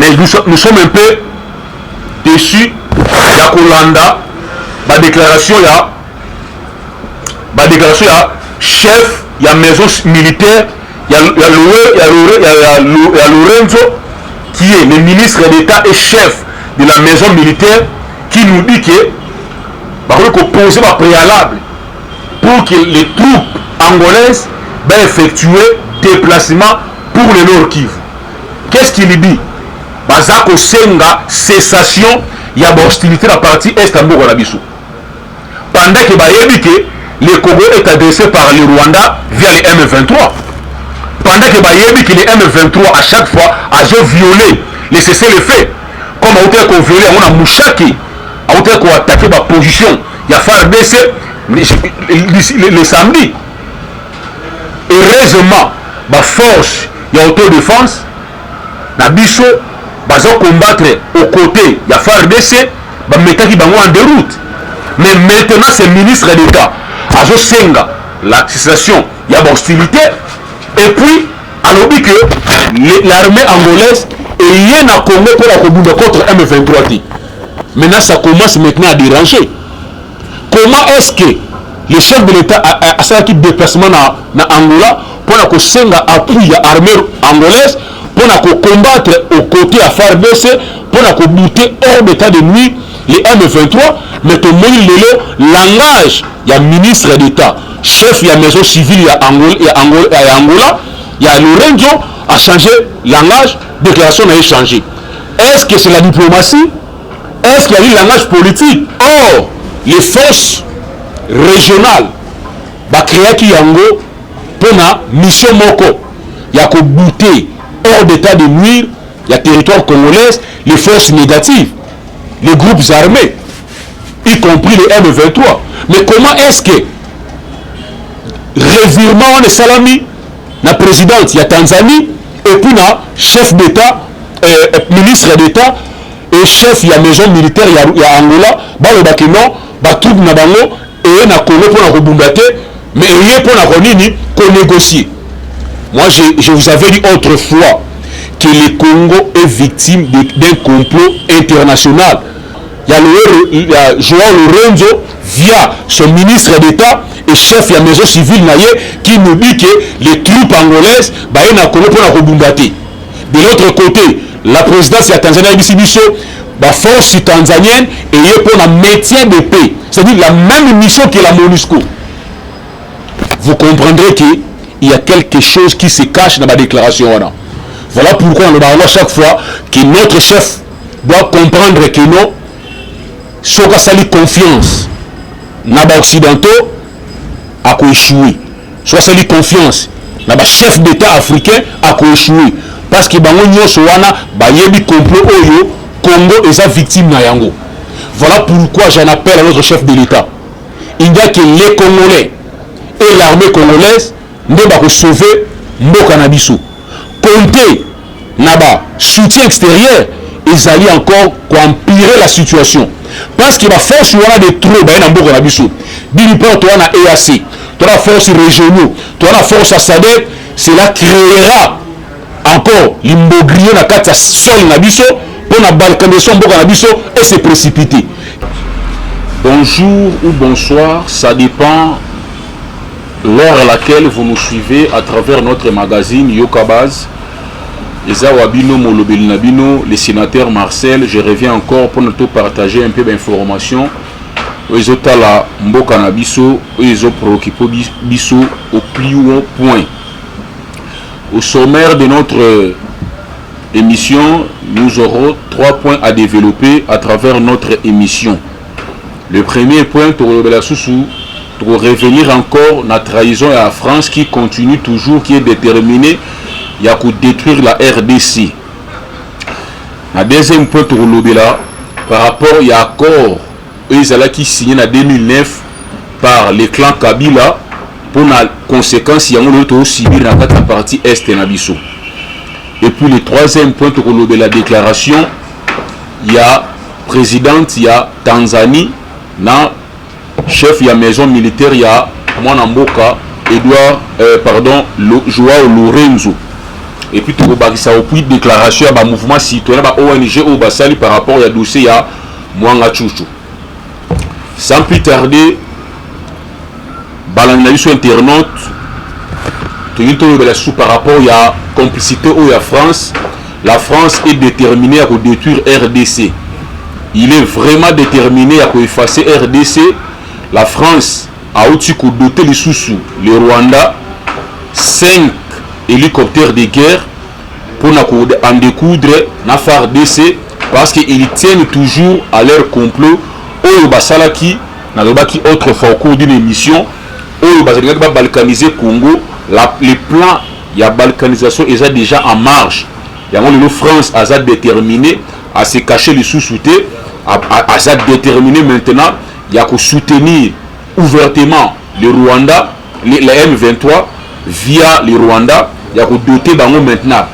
Mais nous sommes un peu déçus. Il y a Kolanda, la déclaration, chef, il y a maison militaire, il y a Lorenzo, qui est le ministre d'État et chef de la maison militaire, qui nous dit que faut poser un préalable pour que les troupes angolaises effectuer déplacement pour le Nord Kivu. Qu'est-ce qu'il dit? Bazako senga cessation il y a hostilité à la partie est à Mbogonabiso. Pendant que le Congo est adressé par le Rwanda via les M23. Pendant que les M23 à chaque fois a violé les cessez-le-feu. Comme on a violé, on a Mouchaki, on a attaqué ma position. Il y a FARDC le samedi. Heureusement, ma force, il y a autodéfense. Nabiso, bazo combattre aux côtés, il y a FARDC, mettre qui en déroute. Mais maintenant, c'est le ministre d'État. Azo Senga, la situation, il y a hostilité. Et puis, alors dit que l'armée angolaise est rien à Congo pour la combattre contre M23. Maintenant, ça commence maintenant à déranger. Comment est-ce que le chef de l'État a fait un déplacement dans Angola pour que Senga appuie l'armée angolaise pour combattre aux côtés à FARDC pour bouter hors d'état de nuit les M23, mais tout le monde le langage, il y a ministre d'État, chef, il y a maison civile, il y a Angola, il y a Lorenzo a changé langage, déclaration a changé. Est-ce que c'est la diplomatie? Est-ce qu'il y a eu langage politique? Or, les forces régionales, créer qui yango pour la mission moko, il y a que bouter hors d'état de nuire, il y a territoire congolais, les forces négatives, les groupes armés, y compris les M23. Mais comment est-ce que revirement de Salami, la présidente, il y a Tanzanie, et puis la chef d'État, ministre d'État, et chef, il y a maison militaire, il y a Angola, le non, troupe na bango, et na Congo pour la rebombater, mais il y a pour la renini, qu'on négocie. Moi, je vous avais dit autrefois que le Congo est victime d'un complot international. Il y a Joao Lorenzo, via son ministre d'État et chef de la maison civile, qui nous dit que les troupes angolaises sont pour la rebombater. De l'autre côté, la présidence de la Tanzanie, la force tanzanienne est pour le maintien de paix. C'est-à-dire la même mission que la MONUSCO. Vous comprendrez qu'il y a quelque chose qui se cache dans la déclaration. Voilà pourquoi on parle chaque fois que notre chef doit comprendre que nous, si on a confiance dans les Occidentaux, à échouer. Si on a confiance dans les chefs d'État africains, à échouer. Parce que les complot Congo est victime de Yango. Voilà pourquoi j'en appelle à notre chef de l'État. Il n'y a que les Congolais et l'armée congolaise ne vont sauver Mboka Nabiso. Compter là-bas, soutien extérieur, ils allaient encore empirer la situation. Parce que la force des troupes dans Mboka Nabiso, Bilipon, tu as EAC, tu as la force régionale, tu as la force à SADC, cela créera encore l'imbogrier dans le sol Nabiso pour la balkanisation Mboka Nabiso et se précipiter. Bonjour ou bonsoir, ça dépend l'heure à laquelle vous nous suivez à travers notre magazine Yokabaz. Eza Wabino Molobeli Nabino, le sénateur Marcel, je reviens encore pour nous partager un peu d'informations. Ils ont la Mboka Nabiso, ils ont préoccupé Biso au plus haut point. Au sommaire de notre émission, nous aurons 3 points à développer à travers notre émission. Le premier point, pour revenir encore la trahison à la France qui continue toujours, qui est déterminée, il y a pour détruire la RDC. Le deuxième point, par rapport à l'accord qui signé en 2009 par le clan Kabila pour la conséquence, il y a un civil dans la partie est de Nabiso. Et puis le troisième point, la déclaration, il y a présidente, il y a Tanzanie, chef, il y a maison militaire, il y a Mwanamboka, Joao Lorenzo. et puis tout ça au puis déclaration à mouvement citoyen ba ONG au basali par rapport à dossier à Mwanga Chouchou. Sans plus tarder, balangna sur internaute par rapport à la complicité ou la France. La France est déterminée à détruire RDC. Il est vraiment déterminé à effacer RDC. La France a aussi doté les sous-sous, le Rwanda, 5 hélicoptères de guerre pour en découdre na FARDC parce qu'ils tiennent toujours à leur complot. Au Basalaki, autrefois au cours d'une émission, au balkaniser Congo, les plans de balkanisation est déjà en marche. La France a déterminé à se cacher les sous-soutés, a déterminé maintenant à soutenir ouvertement le Rwanda, les M23 via le Rwanda, il y a doté maintenant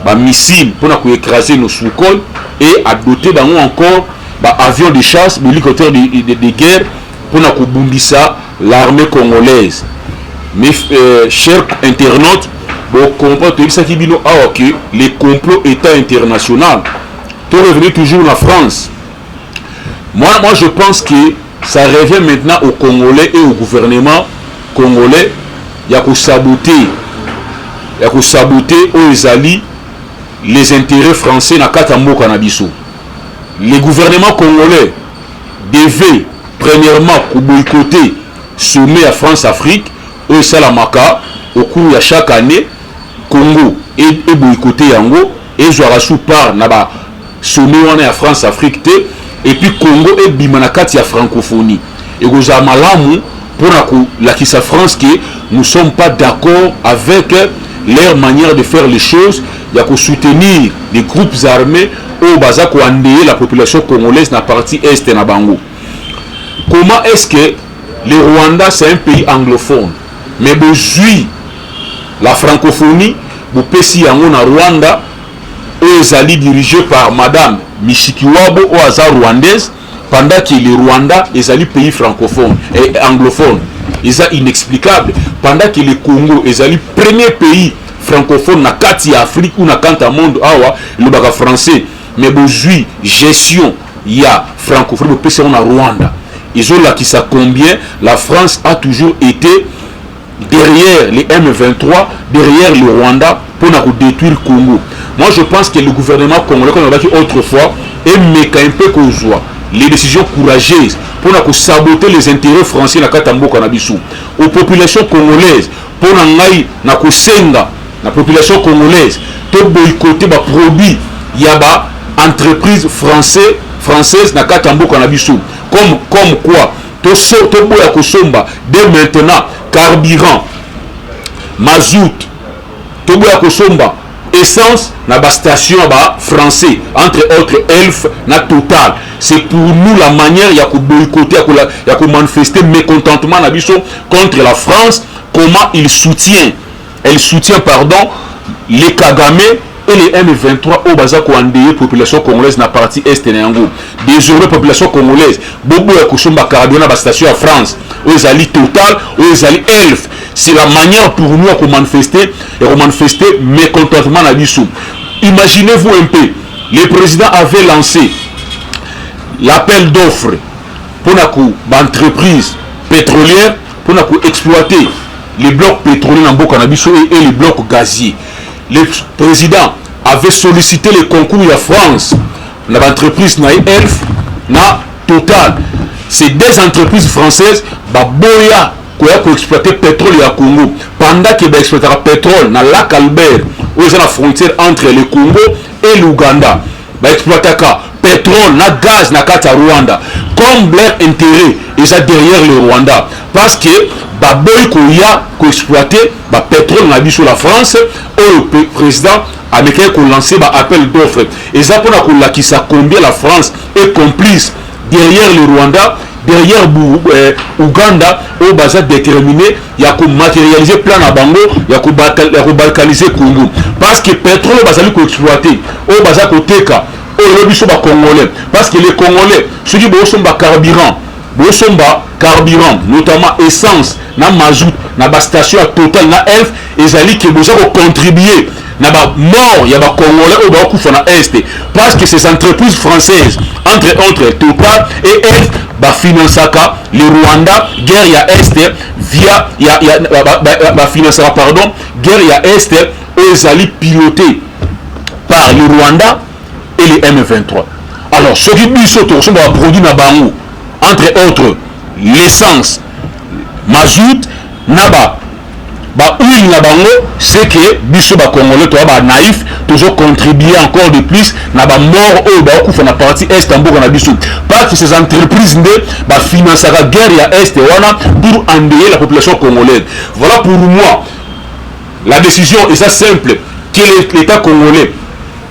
des missiles pour écraser nos sous-cols et à doter encore avions de chasse, hélicoptères de guerre pour bundisa l'armée congolaise. Mais chers internautes, vous comprenez que les complots état international, tout revenu toujours la France. Moi je pense que ça revient maintenant aux Congolais et au gouvernement congolais. Il y a que saboter aux alliés les intérêts français na Katambo Kanabiso. Les gouvernements congolais devaient premièrement boycotter sommet à France-Afrique au Salamaka au cours de chaque année. Congo et boycotter Yango et Zoarassou part na sommet à France-Afrique et puis Congo et Bimanakati à francophonie. Et vous avez malamu pour la France que nous ne sommes pas d'accord avec leur manière de faire les choses. Il y a que soutenir les groupes armés au Bazako endeuiller la population congolaise dans la partie est de Bango. Comment est-ce que le Rwanda c'est un pays anglophone, mais aujourd'hui la francophonie, vous payez en Rwanda, aux alliés dirigés par Madame Mishikiwabo au hasard rwandaise, pendant que le Rwanda est un pays francophone et anglophone. C'est inexplicable. Pendant que le Congo est le premier pays francophone na kati Afrique ou na kanta monde awa le baga français, mais aujourd'hui gestion il y a francophone au pays en Rwanda. Ils ont là qui ça combien la France a toujours été derrière les M23, derrière le Rwanda pour détruire le Congo. Moi je pense que le gouvernement congolais comme on a dit autrefois est un peu causois les décisions courageuses pour saboter les intérêts français na Katambo Kanabisu aux populations congolaises pour na kosenga la population congolaise to boycotter ba produits ya ba entreprise française na Katambo Kanabisu comme quoi to boya kosomba dès maintenant carburant mazout to boya kosomba essence na ba station ba français entre autres Elf na Total. C'est pour nous la manière ya ko boycotter ya ko manifester mécontentement na biso contre la France. Comment elle soutient les Kagame et les M23 au Bazako endeuillé population congolaise na partie est de Yango. Désormais population congolaise bobo ya kosomba carburant na ba station à France aux alliés Total aux alliés Elf. C'est la manière pour nous à manifester mécontentement na biso. Imaginez-vous un peu, le président avait lancé l'appel d'offres pour l'entreprise pétrolière pour exploiter les blocs pétroliers dans le Canabiso et les blocs gaziers. Le président avait sollicité le concours de la France, l'entreprise na Elf, na Total. C'est des entreprises françaises baboya pour exploiter le pétrole à Congo. Pendant qu'ils exploitent le pétrole dans le lac Albert, où est la frontière entre le Congo et l'Ouganda, exploiter le pétrole, le gaz dans le Rwanda. Comme leur intérêt est derrière le Rwanda. Parce que baboy koya ko exploiter ba pétrole na biso la France au le président américain ko lancer ba appel d'offres et ça pour la qui ça combien la France est complice derrière le Rwanda derrière Ouganda au basa déterminé il y a ko matérialiser plan na bango il y a ko balkaniser Congo parce que pétrole basali ko exploiter au basa ko teka au le biso ba congolais parce que les congolais ceux qui bo somba carburant notamment essence na mazout na ba station à Total na Elf et zali qui besoin de contribuer na ba mort ya ba congolais au ba kufa na est parce que ces entreprises françaises entre autres Total et Elf ba financaka le Rwanda guerre ya est via ba financera pardon guerre ya est aux alliés pilotés par le Rwanda et les M23. Alors ce qui biso to so ba produit na bango entre autres l'essence mazout naba ba huile na bango c'est que biso ba congolais to ba naïf toujours contribuer encore de plus na ba mort au ba kufa na partie est mboka na biso parce que ces entreprises ne ba financer la guerre ya est wana pour endeuiller la population congolaise. Voilà pour moi la décision est ça simple que l'état congolais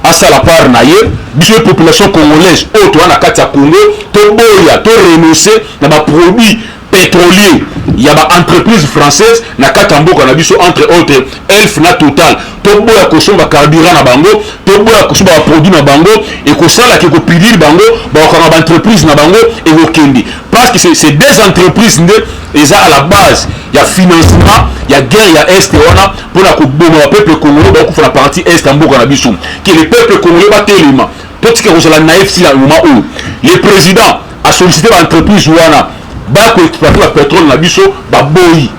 a ça la part na ye biso population congolaise au to na kati ya Congo to boya to renoncer na ba produits pétrolier, il y a une entreprise française na katamboka na biso entre autres Elf na Total to boya ko somba carburant na bango to boya ko somba produit na bango et ko sala ke ko pilir bango ba ko na entreprise na bango et ko kendi parce que c'est des entreprises et ça à la base il y a financement il y a guerre il y a est wana pour la ko boma peuple congolais ba ko fa la partie est mboka na biso que le peuple congolais ba telema peut-être que ko la naïf si la moment où le président a sollicité l'entreprise wana ba ko exploiter le pétrole na biso ba boyi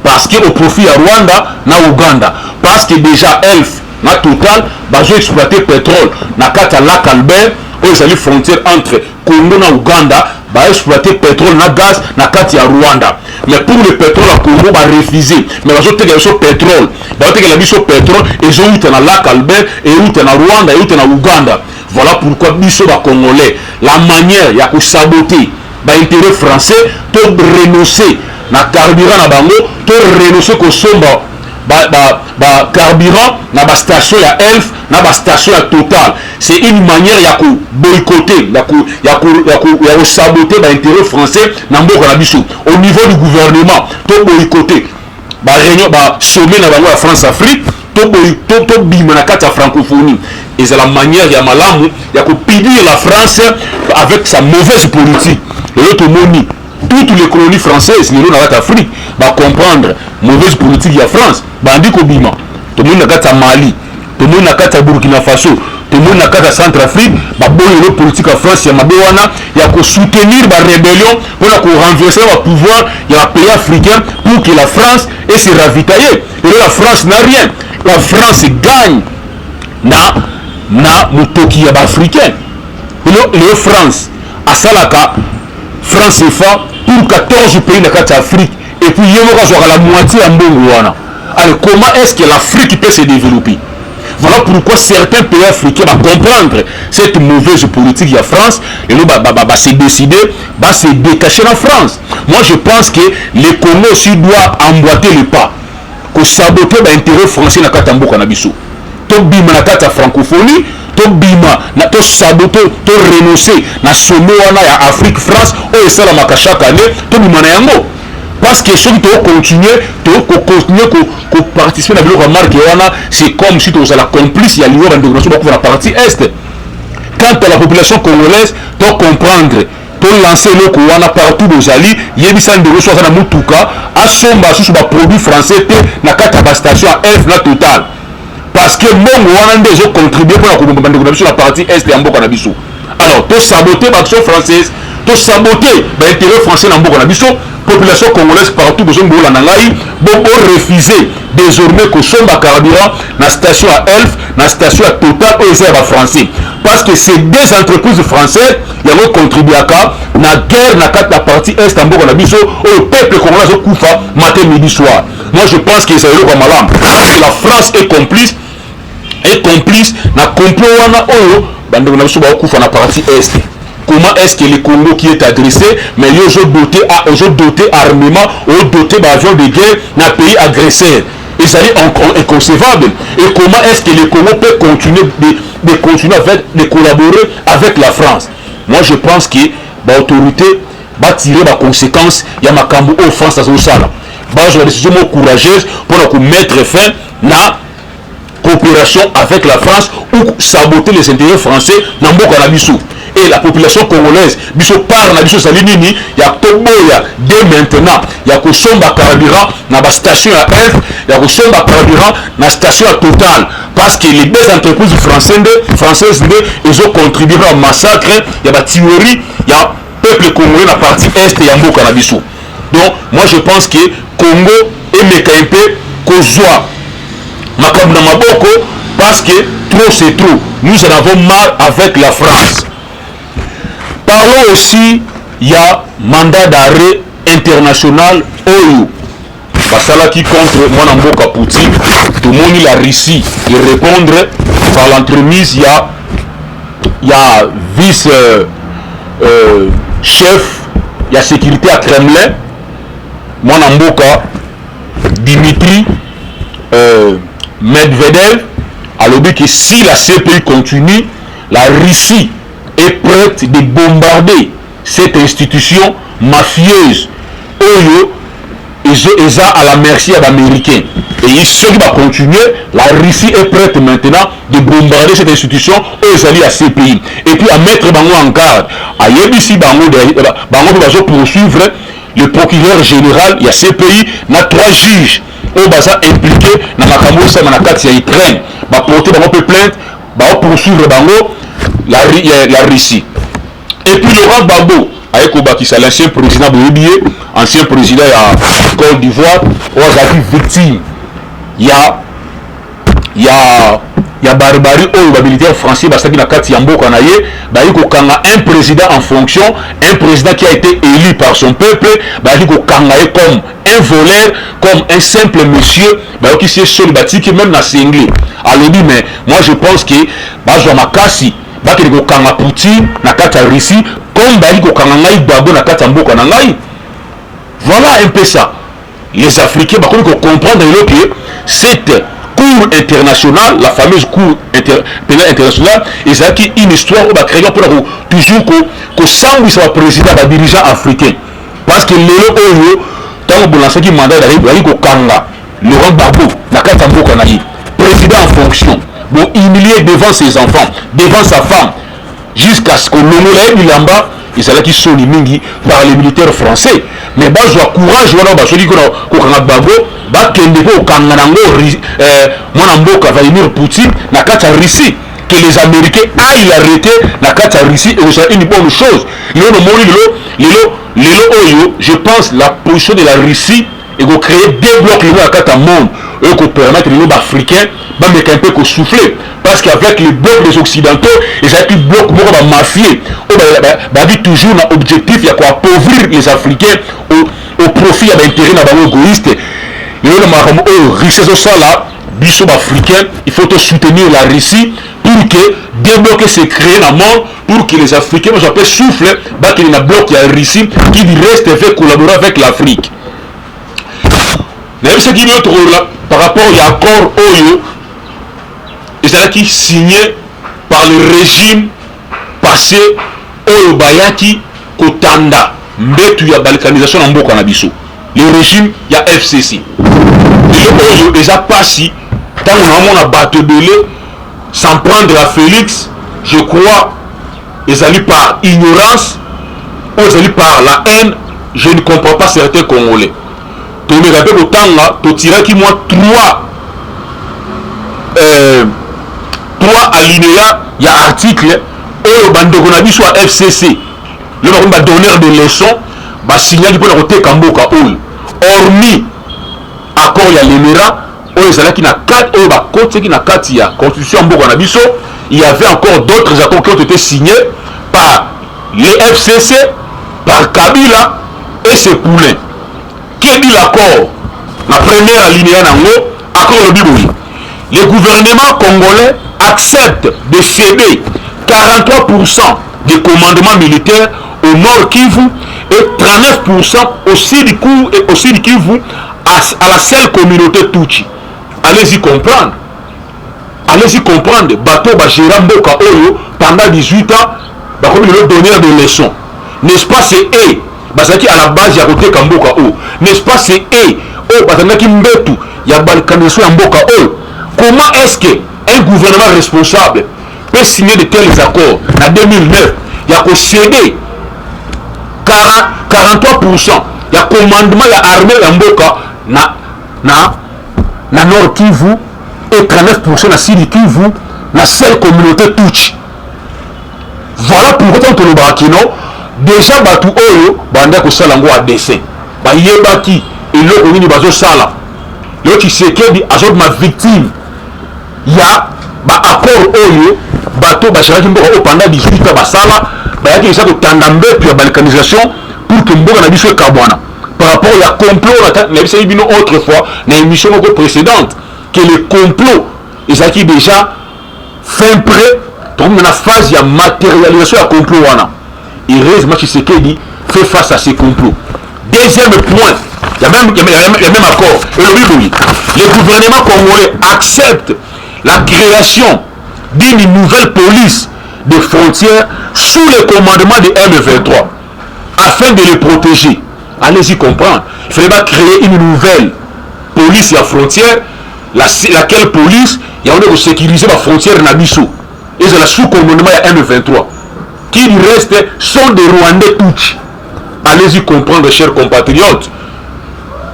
parce que au profit à Rwanda na Uganda parce que déjà Elf na Total ba jo exploiter pétrole na kata lac Albert aux alliés frontières entre Congo na Uganda ba exploiter pétrole na gaz na kata ya Rwanda mais pour le pétrole à Congo ba refuser mais ba jo teke biso pétrole ba teke la biso pétrole et zo uta na lac Albert et uta na Rwanda et uta na Uganda. Voilà pourquoi biso ba congolais la manière ya ko saboter ba intérêt français to renoncer na carburant na bango to renoncer ko somba ba carburant na ba station ya Elf na ba station ya Total. C'est une manière ya ko boycotter ya ko saboter ba intérêt français na mboka na biso au niveau du gouvernement to boycotter ba réunion ba sommet na bango ya France Afrique to bima na kati ya francophonie. Et c'est la manière ya malamu ya ko punir la France avec sa mauvaise politique. Et l'autre moni toutes les colonies françaises les na Afrique va comprendre mauvaise politique ya France bandi ko bima to moni na kati ya Mali to moni na kati ya Burkina Faso to moni na kati ya Centrafrique ba boyo politique ya France ya mabewana ya ko soutenir ba rébellion pour la ko renverser le pouvoir ya pays africain pour que la France ait se ravitailler. Et la France n'a rien, la France gagne na mutoki ya ba africain. Le France a salaka France CFA pour 14 pays de l'Afrique et puis il y a la moitié en Bongoana. Alors comment est-ce que l'Afrique peut se développer? Voilà pourquoi certains pays africains vont comprendre cette mauvaise politique de la France et nous se décider de se détacher de la France. Moi je pense que le Congo aussi doit emboîter le pas pour saboter l'intérêt français dans Katambo Kanabiso. To bima na kata francophonie to bima na to saboter to renoncer na sommet wana ya Afrique France o esala makashaka année to bima na yango parce que ceux qui to continuer ko participer na biloko marque wana c'est comme si to la complice ya lior d'intégration pour la partie est. Quant à la population congolaise to comprendre to lancer le wana partout aux alliés yebisa ndeko so na mutuka asomba susu ba produit français te na kata ba station Elf na Total. Parce que mon wana déjà contribué pour la partie est en Mboka na biso. Alors, to saboter l'action française, to saboter l'intérêt français en Mboka na biso, population congolaise partout besoin de la nangai, bon refuser désormais que somba carburant na station à Elf, na station à Total aux airs français. Parce que ces deux entreprises françaises, ils ont contribué à la guerre na la partie est en Mboka na biso, au peuple congolais au Koufa matin midi soir. Moi je pense que c'est le Rwanda. La France est complice na complot wana oyo bande na biso ba kufa na partie est. Comment est-ce que le Congo qui est adressé mais ils ont doté armement ou doté d'avions de guerre na pays agresseur et ça est inconcevable. Et comment est-ce que le Congo peut continuer de collaborer avec la France? Moi je pense que l'autorité va tirer les conséquences ya makambo au France à Zosala. J'ai la décision courageuse pour mettre fin na coopération avec la France ou saboter les intérêts français dans Mboka na biso. et la population congolaise biso part na biso sali nini ya toboya dès maintenant ya kosomba carburant na ba station ya F ya kosomba carburant na station ya Total parce que les deux entreprises françaises ils ont contribué au massacre ya ba tuerie ya peuple congolais na partie est ya mboka na biso. Donc moi je pense que Congo et Mekaimpe kozwa makambo na maboko parce que trop c'est trop. Nous en avons marre avec la France. Parlons aussi, il y a mandat d'arrêt international OYO. Basala qui contre Mwanamboka Poutine, tout le monde la Russie. Et répondre par l'entremise, il y a vice chef, il y a sécurité à Kremlin, Mwanamboka Dimitri Medvedev a lobby que si la CPI continue, la Russie est prête de bombarder cette institution mafieuse. Oyo est à la merci à l'Américain. Et ceux qui vont continuer, la Russie est prête maintenant de bombarder cette institution aux alliés à CPI. Et puis à mettre Bango en garde. À Yébissi Bango va poursuivre le procureur général, il y a CPI, il y a 3 juges. Au baza impliqué dans la Cameroun, dans la carte de l'Ukraine. Va porter un peu plainte, va poursuivre la Russie. Et puis Laurent Gbagbo, avec Obakissa, l'ancien président Bouyebie, ancien président de Côte d'Ivoire, on a été victime. Il y a barbarie aux militaires français, parce que dans la carte Yambo Kanaye, un président en fonction, un président qui a été élu par son peuple, comme un voleur, comme un simple monsieur, qui s'est soldatique, même dans ses anglais. Alors, mais moi je pense que Makasi, Poutine, na kata Russie, comme Gbagbo na kata Mboka Nangai. Voilà un peu ça. Les Africains vont comprendre que cette cour internationale, la fameuse cour pénale internationale, ils ont une histoire où créer pour toujours que sans soit président, le dirigeant africain. Parce que les tant que vous qui mandat d'arriver, Laurent Gbagbo, na kata Mboka Nangai, président en fonction, bon humilié devant ses enfants, devant sa femme, jusqu'à ce que l'Ongola Bilamba, ils allaient qui sont mingi par les militaires français. Mais bah je courage voilà bah celui qu'on a Gbagbo bah kende ko kanganango Mwanamboka Vladimir Poutine na kata Russie que les Américains aillent l'arrêter na kata Russie et c'est une bonne chose. Je pense la position de la Russie et qu'on crée des blocs à kata monde et qu'on permettre les Africains bah mais un peu qu'on souffler parce qu'avec les blocs des occidentaux ils ont des blocs beaucoup de mafieux bah toujours un objectif il y a quoi appauvrir les Africains au profit à l'intérêt d'un égoïste et le richesse ça là biso africain il faut soutenir la Russie pour que des blocs se créent dans le monde pour que les Africains j'appelle souffle bah qu'il y a un bloc la Russie qui reste fait collaborer avec l'Afrique. Ce qui est autre par rapport à l'accord OYO, c'est qui signé par le régime passé Oyo Bayaki Kotanda Mbetu ya balkanisation en Mboka na biso. Le régime ya FCC. Et Oyo déjà passé tant on a battu belé sans prendre la Félix, je crois, ils allaient par ignorance ou ils allaient par la haine, je ne comprends pas certains Congolais. Tu me rappelles autant là, tu tirais qui moi 3 alinéas, il y a article où le soit FCC. Le donneur de leçons, va signer pour le côté Kamboka. Hormis accord il y a l'Émirat, qui n'a 4 côté qui n'a 4 il y a constitution Mboka Nabiso, il y avait encore d'autres accords qui ont été signés par les FCC, par Kabila et ses poulains. Qui a dit l'accord? La première alinéa nango, accord le Biboui. Le gouvernement congolais accepte de céder 43% des commandements militaires au Nord Kivu et 39% aussi du Kivu à la seule communauté Tutsi. Allez-y comprendre. Allez-y comprendre. Bateau Bajira Mboka Oyo pendant 18 ans, comme le donneur de leçons. N'est-ce pas c'est eux? Basaki à la base il y a côté Kamboka O. N'est-ce pas c'est eux? Oh, Basaki Mbetu, il y a balkanisation à Mboka O. Comment est-ce que un gouvernement responsable peut signer de tels accords en 2009? ya céder 43% ya commandement ya armée ya mboka na Nord Kivu et 39% na Sud Kivu na seule communauté Tutsi. Voilà pourquoi on a kino déjà batu oyo banda ko sala ngo a dessin ba yebaki eloko nini bazo sala yo Tshisekedi azo ma victime ya ba accord oyo bato ba shiraki mboka o pendant 18 ans basala ba yaki isa ko tanda mbepu ya balkanisation pour que mboka na biso kabwana par rapport à complot na biso bino autrefois na émission précédente que le complot ezaki déjà fin prêt donc na phase ya matérialisation ya complot wana. Heureusement Tshisekedi fait face à ces complots. Deuxième point, il y a même accord. Le gouvernement congolais accepte la création d'une nouvelle police des frontières sous le commandement de M23 afin de les protéger. Allez-y comprendre. Il fallait pas créer une nouvelle police à frontière, laquelle police, il y a de sécuriser la frontière Nabiso. Et c'est la sous commandement de M23. Qui reste sont des Rwandais Tutsi. Allez-y comprendre, chers compatriotes.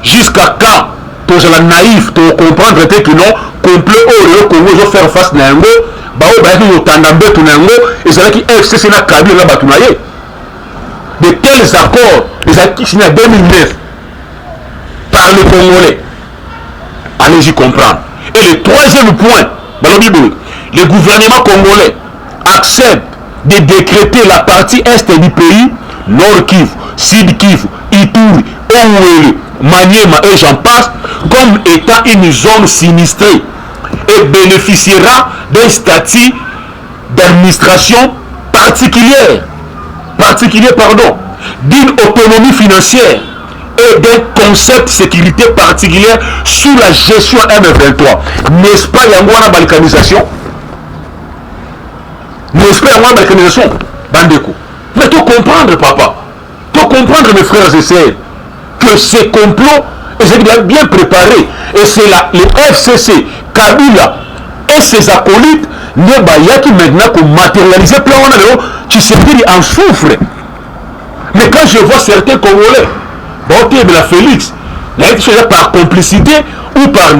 Jusqu'à quand tu es naïf, tu comprendre que non, complet au Congo, je faire face à Nango, bao baïki yo tandambe tu Nango, et c'est là qui FCC na Kabila na batunaye. De tels accords, les acquis signés en 2009 par les Congolais. Allez-y comprendre. Et le troisième point, le gouvernement congolais accepte de décréter la partie est du pays, Nord Kivu, Sud Kivu, Ituri, Ouele, Maniema et j'en passe, comme étant une zone sinistrée et bénéficiera d'un statut d'administration particulière, d'une autonomie financière et d'un concept de sécurité particulière sous la gestion M23. N'est-ce pas Yangwana balkanisation? N'est-ce pas Yangwana balkanisation? Bandeko. Mais tu comprendre, papa. Tu comprendre, mes frères et sœurs, que ces complots, c'est bien préparé. Et c'est le FCC, Kabila et ses acolytes, qui maintenant pour matérialiser plein de Tshisekedi en souffre. Mais quand je vois certains Congolais, la Félix, par complicité ou par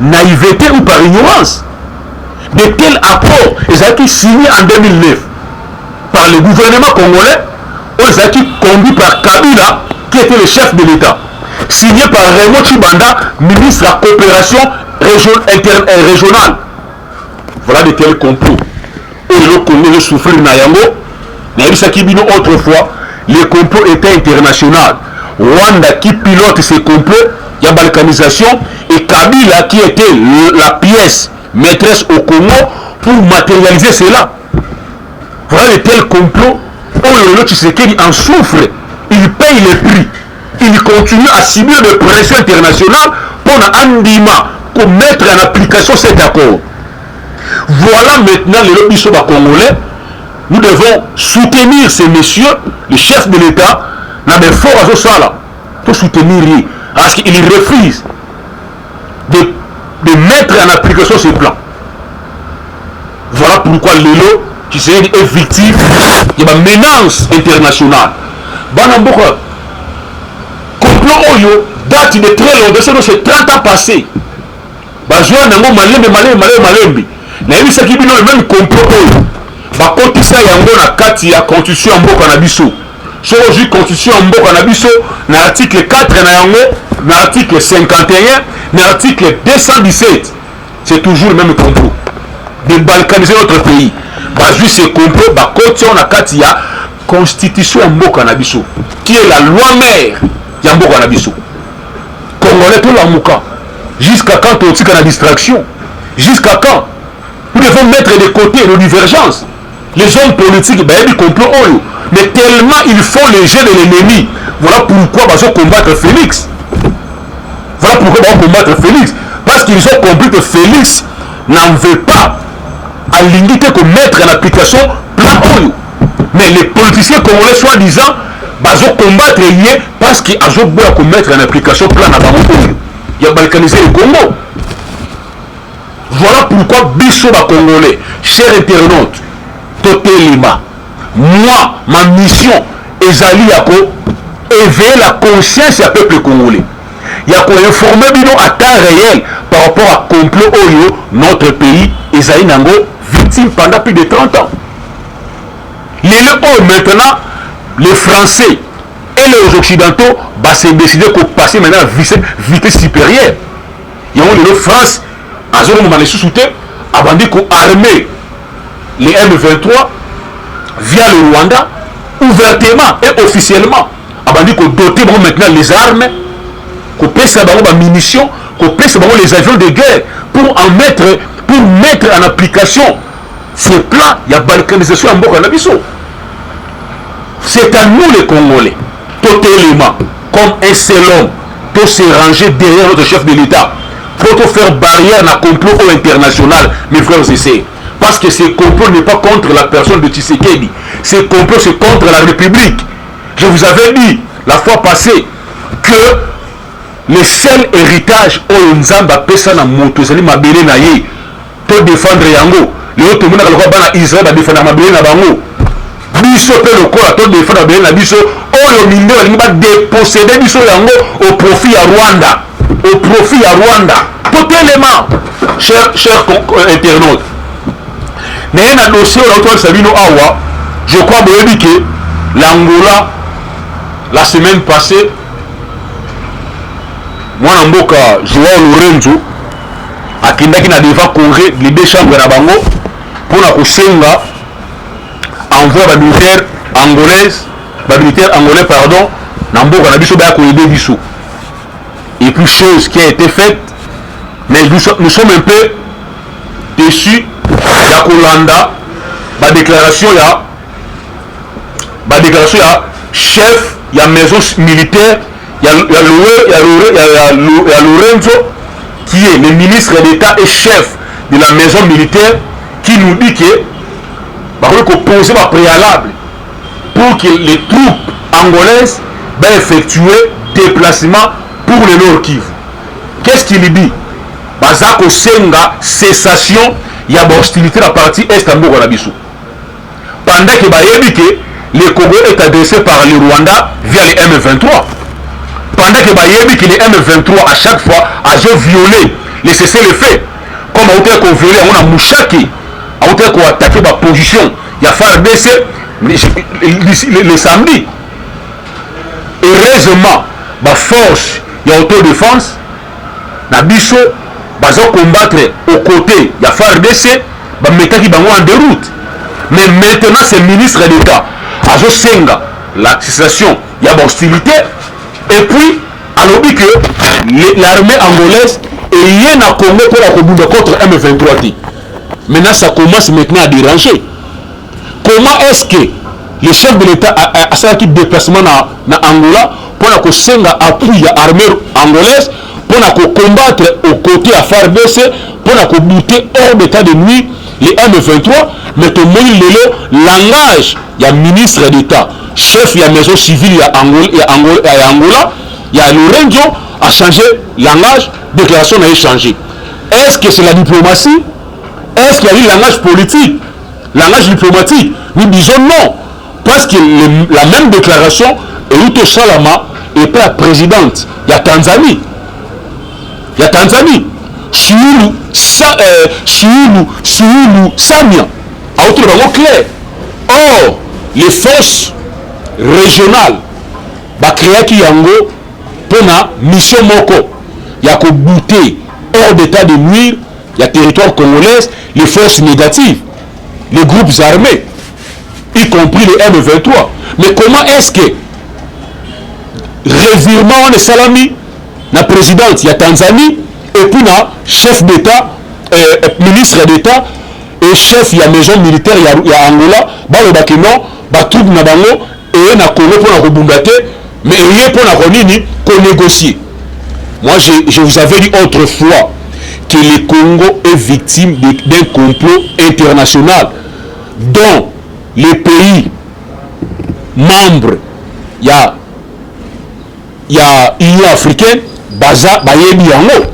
naïveté ou par ignorance, de tels accords, ils ont été signés en 2009 par le gouvernement congolais, ils ont été conduits par Kabila, qui était le chef de l'État, signé par Raymond Tshibanda, ministre de la coopération régionale. Voilà de tels complots. Et le Congo souffrir Nayango, autrefois, les complots étaient internationaux. Rwanda qui pilote ces complots, il y a balkanisation, et Kabila qui était la pièce maîtresse au Congo pour matérialiser cela. Voilà de tels complots où le Tshisekedi en souffre. Il paye le prix. Il continue à subir des pressions internationales pour Andima, pour mettre en application cet accord. Voilà maintenant les lobbies congolais. Nous devons soutenir ces messieurs, les chefs de l'État, dans des forts à ce là pour soutenir lui, parce qu'ils refusent de mettre en application ce plan. Voilà pourquoi Lelo, qui est victime de la menace internationale. Banamboka, complot Oyo date de très longtemps, c'est 30 ans passés. Bajoua nango malembe. Na yebi saki bino le même complot Oyo. Bakotisa yango na kati ya constitution mboka na biso. So aujourd'hui constitution mboka na biso na article 4 na yango, na article 51, na article 217. C'est toujours le même complot. De balkaniser notre pays. Bazui ce complot bakotia na kati ya constitution mboka na biso qui est la loi mère ya mboka na biso. Congolais tout la muka. Jusqu'à quand on tika la distraction? Jusqu'à quand? Nous devons mettre de côté nos divergences. Les hommes politiques, ben, ils complot Oyo. Mais tellement ils font les jeux de l'ennemi. Voilà pourquoi ils vont combattre Félix. Voilà pourquoi ils vont combattre Félix. Parce qu'ils ont compris que Félix n'en veut pas à l'unité que mettre en application plan Oyo. Mais les politiciens congolais, soi-disant, ils vont combattre lié parce qu'ils ont mettre en application plan Oyo. Il y a balkanisé le Congo. Voilà pourquoi Bissot Congolais, chers internautes, Totelima, moi ma mission ezali ya ko éveiller la conscience du peuple congolais, ya ko informer bino à temps réel par rapport à complot oyo notre pays ezali nango victime pendant plus de 30 ans. Maintenant les Français et les Occidentaux se décider de passer maintenant à vitesse supérieure. Il y a eu France à zone où les avant qu'on armer les M23 via le Rwanda ouvertement et officiellement. Avant qu'on doter maintenant les armes, qu'on pèse la munitions, qu'on pèse les avions de guerre pour mettre en application ce plan. Il y a balkanisation en Bokanabiso. C'est à nous les Congolais, totalement, comme un seul homme, pour se ranger derrière notre chef de l'État, pour faire barrière à un complot international, mes frères et sœurs. Parce que ce complot n'est pas contre la personne de Tshisekedi, ce complot c'est contre la République. Je vous avais dit la fois passée que le seul héritage au Nzamba pesa na moto zali mabele na ye pour défendre yango. Le autre monde a Israël va défendre mabele na bango. Biso pe le corps to défendre mabele na biso oyo minde va déposséder biso yango au profit à Rwanda. Au profit à Rwanda. Totalement, chers internautes. Mais un dossier au Sabino Awa, je crois que l'Angola, la semaine passée, moi, Mboka, Joao Lorenzo, à Kindaki n'a devant congrès les deux chambres à Bango, pour la Kosenga, envoie la militaire angolaise, la militaire angolais, pardon, Namboka n'a biso baya koyede biso. Et puis, chose qui a été faite, mais nous sommes un peu déçus. Ya Kolanda, la déclaration ya chef, ya maison militaire, ya Lorenzo, qui est le ministre d'État et chef de la maison militaire, qui nous dit que il faut poser un préalable pour que les troupes angolaises effectuer déplacement pour le Nord Kivu. Qu'est-ce qu'il dit? Bazako Senga, cessation, il y a hostilité à la partie est à Mboka-Nabiso. Pendant que le Congo est adressé par le Rwanda via les M23. Pendant que les M23 à chaque fois ont violé les cessez-le-feu. Comme à hauteur qu'on violé, on a Mouchaki, à hauteur qu'on a attaqué ma position. Il y a FARDC le samedi. Heureusement, ma force, il y a autodéfense, Nabiso, bazo combattre aux côtés, il y a FARDC, mettre qui en déroute. Mais maintenant, c'est le ministre d'État. Azo Senga, la situation, il y a hostilité. Et puis, alors que l'armée angolaise est rien à Congo pour la combattre contre M23. Maintenant, ça commence maintenant à déranger. Comment est-ce que le chef de l'État a fait un déplacement dans Angola pour la Senga appui l'armée angolaise pour combattre aux côtés à FARDC, pour buter hors d'état de nuit les M23, mais tout le monde le langage, il y a ministre d'État, chef de la maison civile il y a Angola, il y a Lorenzo a changé langage, déclaration a changé. Est-ce que c'est la diplomatie? Est-ce qu'il y a eu langage politique, langage diplomatique? Nous disons non, parce que la même déclaration est Ruto Salama et pas la présidente, il y a Tanzanie. Il y a Tanzanie, Sulu, Samia, à autour de clair. Or, les forces régionales, créer qui yango pour la mission Moko, il y a qu'au bouter hors d'état de nuire, il y a territoire congolais, les forces négatives, les groupes armés, y compris les M23. Mais comment est-ce que revirement de Salami, la présidente, il y a Tanzanie, et puis la chef d'État, ministre d'État, et chef de la maison militaire, il y a Angola, le bâtiment, troupe na bango, et na Congo pour la rebongater, mais il y a pour la renini, qu'on négocie. Moi, je vous avais dit autrefois que le Congo est victime d'un complot international dont les pays membres, il y a Union africaine, Baza, Bayebi Yango.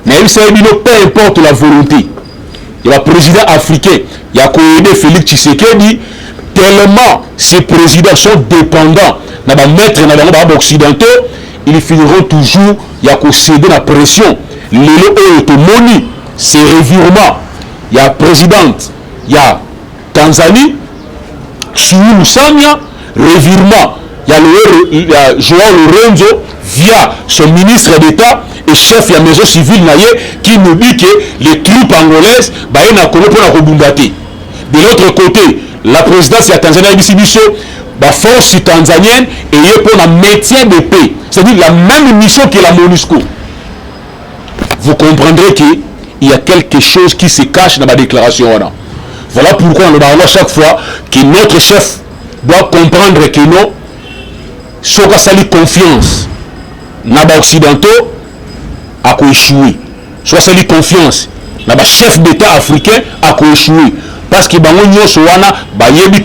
Mais peu importe la volonté. Il y a le président africain, il y a Félix Tshisekedi, tellement ces présidents sont dépendants na ba maître na bango occidentaux, ils finiront toujours ya ko céder la pression. Lelo oyo to moni c'est revirement. Il y a présidente, il y a Tanzanie, Suluhu Musanya, revirement. Il y a Joao Lorenzo via son ministre d'État et chef de la maison civile qui nous dit que les troupes angolaises na Congo pour la rebumbati. De l'autre côté, la présidence de la Tanzanie la force tanzanienne et pour le maintien de paix. C'est-à-dire la même mission que la MONUSCO. Vous comprendrez qu'il y a quelque chose qui se cache dans ma déclaration. Voilà pourquoi on le parle à chaque fois que notre chef doit comprendre que nous, si on a confiance dans les occidentaux, à échouer. Si on a confiance dans les chefs d'État africains, à échouer. Parce que nous avons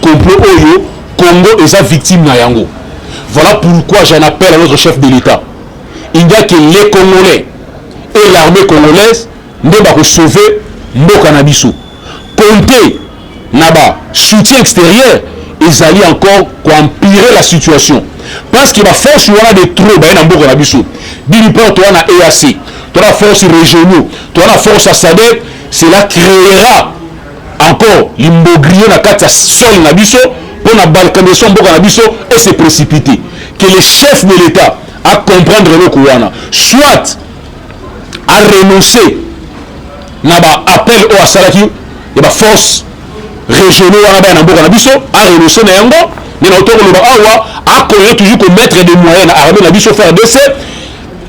complot au Congo et sa victime na yango. Voilà pourquoi j'en appelle à notre chef de l'État. Il n'y a que les Congolais et l'armée congolaise ne va sauver Mboka na biso. Compter naba soutien extérieur, ils allaient encore empirer la situation. Parce que la force wana de trop ba na Mboka na biso. D'une part toi na EAC, toi la force régionaux, toi la force à SADC, cela créera encore l'imbogrier na kati ya sol na biso pour la balkanisation Mboka na biso et se précipiter. Que les chefs de l'État à comprendre le Kouana, soit à renoncer à appel au Asalaki et à force régionale à renoncer à yango mais na autour de awa à connaître toujours comme mettre des moyens à armer la biso faire décès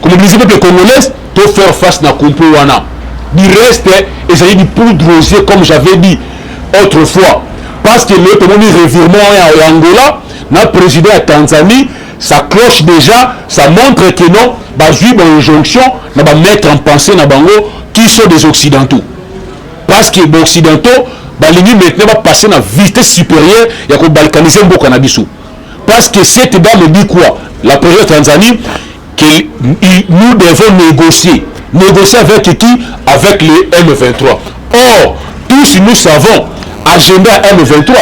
comme mobiliser le peuple congolais pour faire face à complot wana. Du reste et ça dit poudre rosée comme j'avais dit autrefois parce que le premier revirement en Angola na président de Tanzanie ça cloche déjà, ça montre que non, bah jouer une injonction, on va mettre en pensée na bango qui sont des occidentaux. Parce que les occidentaux, bah les maintenant va passer à vitesse supérieure, il y a que balkaniser Mboka na biso. Parce que cette dame dit quoi? La présidente Tanzanie que nous devons négocier avec qui? Avec les M23. Or, tous nous savons agenda M23.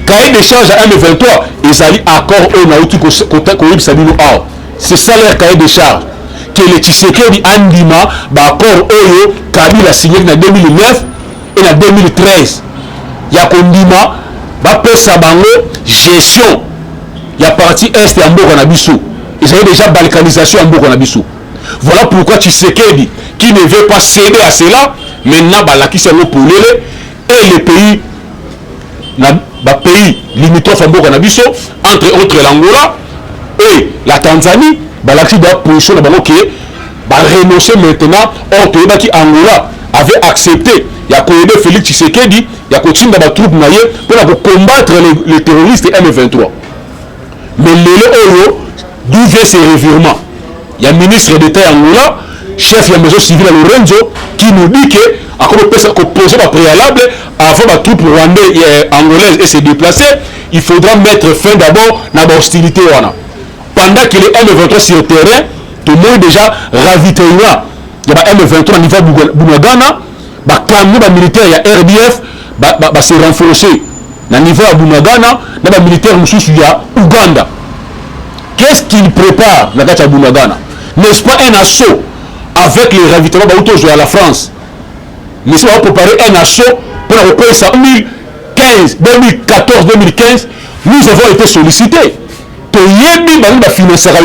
Cahier des charges à M23, ils allaient accord au Naouti c'est ça leur cahier des charges. Que les Tshisekedi Andima, accord Oyo, Kabila a signé en 2009 et en 2013. Il y a Kondima, Sabango, gestion. Il y a partie Est et Mboka na biso. Ils avaient déjà balkanisation en Mboka na biso. Voilà pourquoi Tshisekedi, qui ne veut pas céder à cela, maintenant, Balaki Sango Poulele et les pays. Pays limitrophes entre autres l'Angola et la Tanzanie, balaki doit position na bango qui renoncer maintenant. Or to yebaki Angola avait accepté ya ko aider Félix Tshisekedi ya ko tinda ba troupe naye pour combattre les terroristes M23. Mais lelo d'où vient ce revirement? Il y a ministre d'État Angola, chef de la maison civile Lorenzo qui nous dit que à poser un préalable avant la troupe rwandaise et angolaise et se déplacer, il faudra mettre fin d'abord à l'hostilité. Pendant que les M23 sur le terrain, tout le monde déjà ravitaillé. Il y a M23 au niveau de Bunagana, les militaires, il y a RDF, se renforcer. Au niveau de Bunagana, les militaires, il y a Ouganda. Qu'est-ce qu'ils préparent dans la Bunagana? N'est-ce pas un assaut avec les ravitaillements à la France? Mais si on va préparer un assaut pour la reprise en 2015, 2014, 2015, nous avons été sollicités. Pour y avoir financé la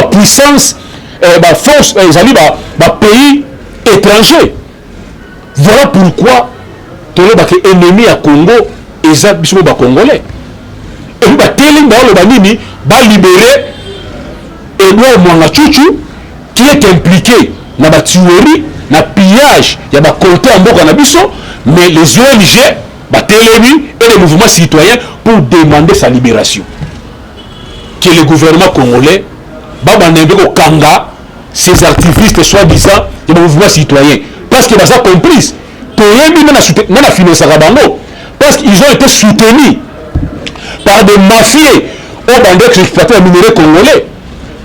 puissance, la force, les pays étrangers. Voilà pourquoi les ennemis à Congo et les Congolais. Et nous avons libéré Edouard Mwangachuchu qui est impliqué dans la tuerie, dans le pillage, il y a des côtés en Mboka na biso, mais les ONG, et les mouvements citoyens pour demander sa libération. Que le gouvernement congolais, Kanga, ces activistes soi-disant, des mouvements citoyens, parce qu'ils sont complices. Parce qu'ils ont été soutenus par des mafieux au bandit qui exploitaient le minerai congolais.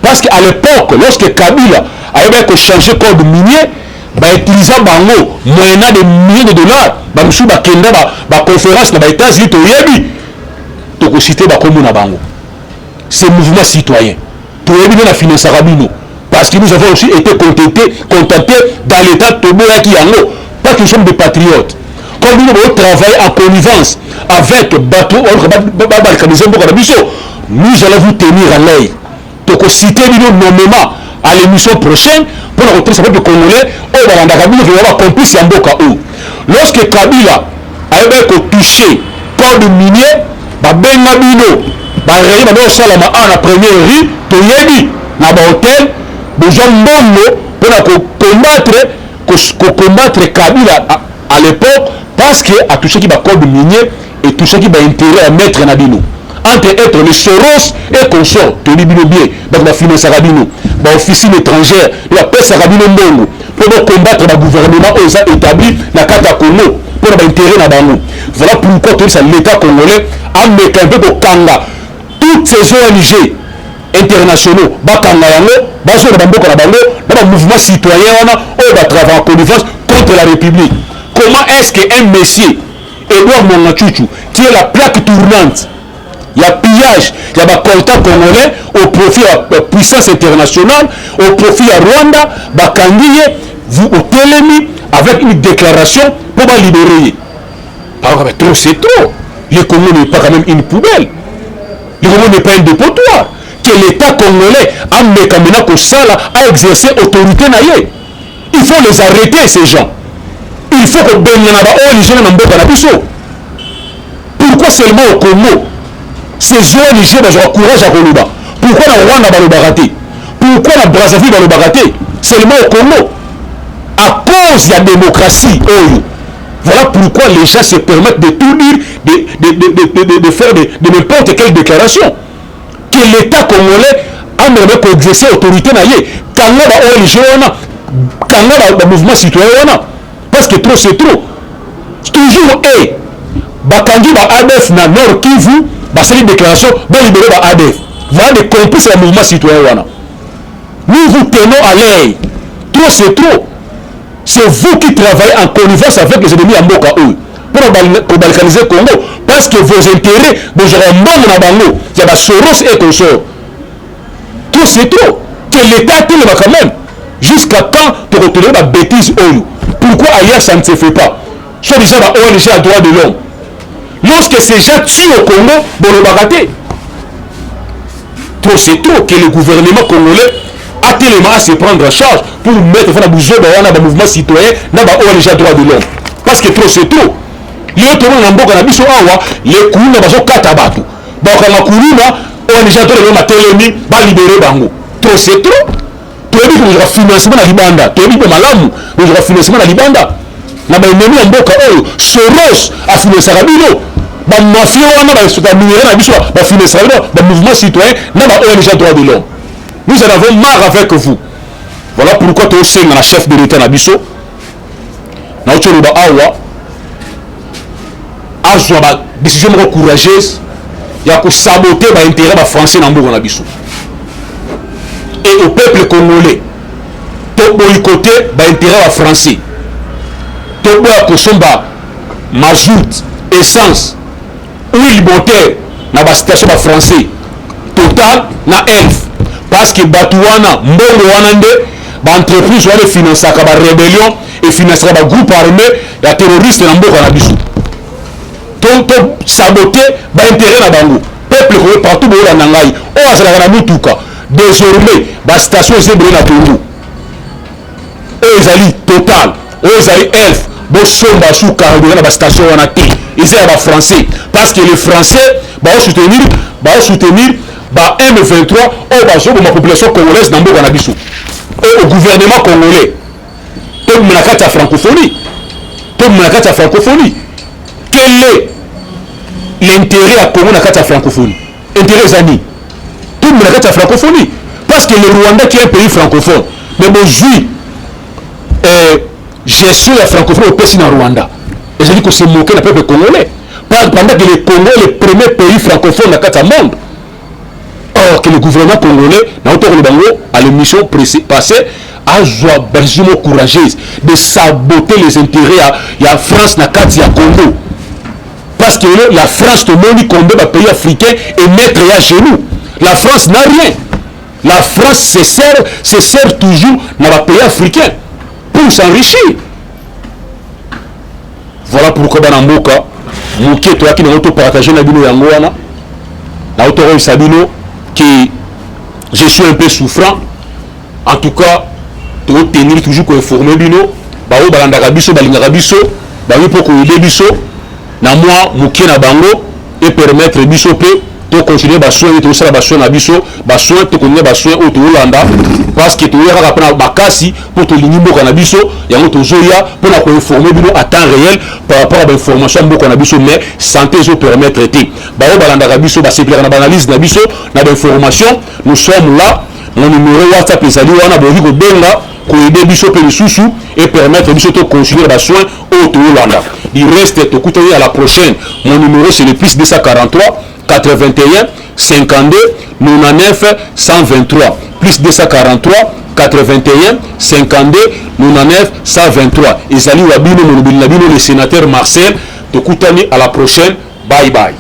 Parce qu'à l'époque, lorsque Kabila ayeba ko changer code minier ba utiliser bango moyennant des milliers de dollars ba musu ba kenda ba conférence na ba États-Unis to yebi to ko citer ba komona bango. C'est mouvement citoyen to yebi na financer rabino parce que nous avons aussi été contactés dans l'état Toboya qui yango pas que nous sommes des patriotes. Comme nous avons travaillé en connivence avec bateau nous allons vous tenir à l'œil. Donc citer nommément à l'émission prochaine pour la retraite de Congolais au Balanda Kabila qui va complice Yamboka ou. Lorsque Kabila a touché code minier, Benga Bino, Barré Bano Salama à la première rue, Toyebi, Naba Hôtel, besoin de pour combattre Kabila à l'époque parce que a touché qui va code minier et touché qui va intérêt à mettre Nabino. Entre être les Soros et consorts, tu dis bien, donc la finance Rabino, l'officine étrangère, la paix Rabino Mbongo, pour combattre le gouvernement aux établis, la Kata Congo, pour l'intérêt à Bango. Voilà pourquoi l'État congolais a mis un peu de Kanga. Toutes ces ONG internationaux, Bakanga Yango, Bazo de Bambo Kanabango, dans le mouvement citoyen, on va travailler en connivence contre la République. Comment est-ce qu'un messier, Edouard Mongachuchu, qui est la plaque tournante, il y a pillage, il y a des comptes congolais au profit de la puissance internationale, au profit de Rwanda, Bakangiye, vous au Télémi, avec une déclaration pour la libérer. Alors, trop c'est trop. Le Congo n'est pas quand même une poubelle. Le Congo n'est pas un dépotoir. Que l'État congolais a maintenant que ça a exercé autorité naïe. Il faut les arrêter, ces gens. Il faut que Benyanaba ONG n'emboka na biso. Pourquoi seulement au Congo? Ces ONG ont courage à Koluba. Pourquoi la Rwanda va le barater? Pourquoi la Brazzaville va le barater? Seulement au Congo. À cause de la démocratie. Voilà pourquoi les gens se permettent de tout dire, de faire de n'importe quelle déclaration. Que l'État congolais a même exercé autorité naïe. Quand on a ONG, quand on a le mouvement citoyen, parce que trop c'est trop. Toujours Bakangi ba ADF na Nord Kivu. C'est une déclaration de libérer ADF. Voilà des complices du mouvement citoyen. Nous vous tenons à l'œil. Trop c'est trop. C'est vous qui travaillez en connivence avec les ennemis en Mboka pour balkaniser le Congo. Parce que vos intérêts, vous aurez un monde dans Bango. Il y a des Soros et consorts. Trop c'est trop. Que l'État tue quand même. Jusqu'à quand pour retourner la bêtise. Pourquoi ailleurs ça ne se fait pas? Soit disant la ONG à droit de l'homme. Lorsque ces gens tuent au Congo, bon le barater. Trop c'est trop que le gouvernement congolais a tellement à se prendre en charge pour mettre dans le mouvement citoyen dans l'ONG à droit de l'homme. Parce que trop c'est trop. Les autres les Kourouna baso katabatu. Bakanga Kourouna, ONG à droit de l'homme a tellement va libérer Bango. Trop c'est trop. Tu as dit que nous avons financement à Libanda. Tu as dit que nous avons financement à Libanda. Na ba ennemi mboka oyo Soros a financé Rabino ba mafia wana ba sota minere na biso ba financé Rabino ba mouvement citoyen na ba ONG droit de l'homme. Nous en avons marre avec vous. Voilà pourquoi tu es la chef de l'État na biso na otolo ba awa azwa ba décision courageuse ya ko saboter ba intérêt ba français na mboka na biso. Et au peuple congolais to boycotter ba intérêt ba français. Toboya kosomba mazout, essence, huile moteur na ba station ba français Total na Elf parce que Batouana mbongo wana nde ba entreprise wana financaka ba rébellion et financaka ba groupe armé ya terroriste na mboka na biso to saboter ba intérêt na bango peuple ko partout bo na ngai o azala na mutuka désormais ba station zebre na Tongo ezali Total ezali Elf bosomba sous carburant na ba station wana te ezali ba français parce que les français ba soutenir ba M23 au bazo de la population congolaise na mboka na biso et au gouvernement congolais to mnakati ya francophonie quel est l'intérêt à Congo na kati ya francophonie intérêt zani to mnakati ya francophonie parce que le Rwanda qui est un pays francophone mais bozui gestion de la francophonie au pays dans Rwanda. Et je dis que c'est moqué le peuple congolais. Pendant que le Congo est le premier pays francophone dans le monde. alors que le gouvernement congolais na autour le bango à l'émission passée a joué courageuse de saboter les intérêts ya France na kati ya Congo parce que la France te moni comme un pays africain et mettre à genoux. La France n'a rien. La France se sert toujours dans les pays africains pour s'enrichir. Voilà pourquoi dans Mboka, Mouké toi qui n'a pas partagé la bino yangoana, n'a pas sabino que je suis un peu souffrant. En tout cas, tu dois tenir toujours qu'on informe bino, ba o balanda kabiso balinga biso, ba wi poko yede biso, na moi Mouké na bango et permettre biso pe to continuer ba soin to sala ba soin na biso ba soin to continuer ba soin o to Holanda parce que to yaka pena bakasi pour to linimbo kana biso yango to zoya pour na ko informer bino à temps réel par rapport à l'information mboka na biso mais santé zo permettre té ba o balanda ka biso ba sepler na analyse na biso na information nous sommes là mon numéro WhatsApp ezali wana boki ko benga ko aider biso pe lisusu et permettre biso to continuer ba soin o to Holanda. Il reste to kutani à la prochaine. Mon numéro c'est le plus 243 81 52 99 123 plus 243 81 52 99 123 Ezali Wabino Monobili Nabino le sénateur Marcel Tokutani à la prochaine. Bye bye.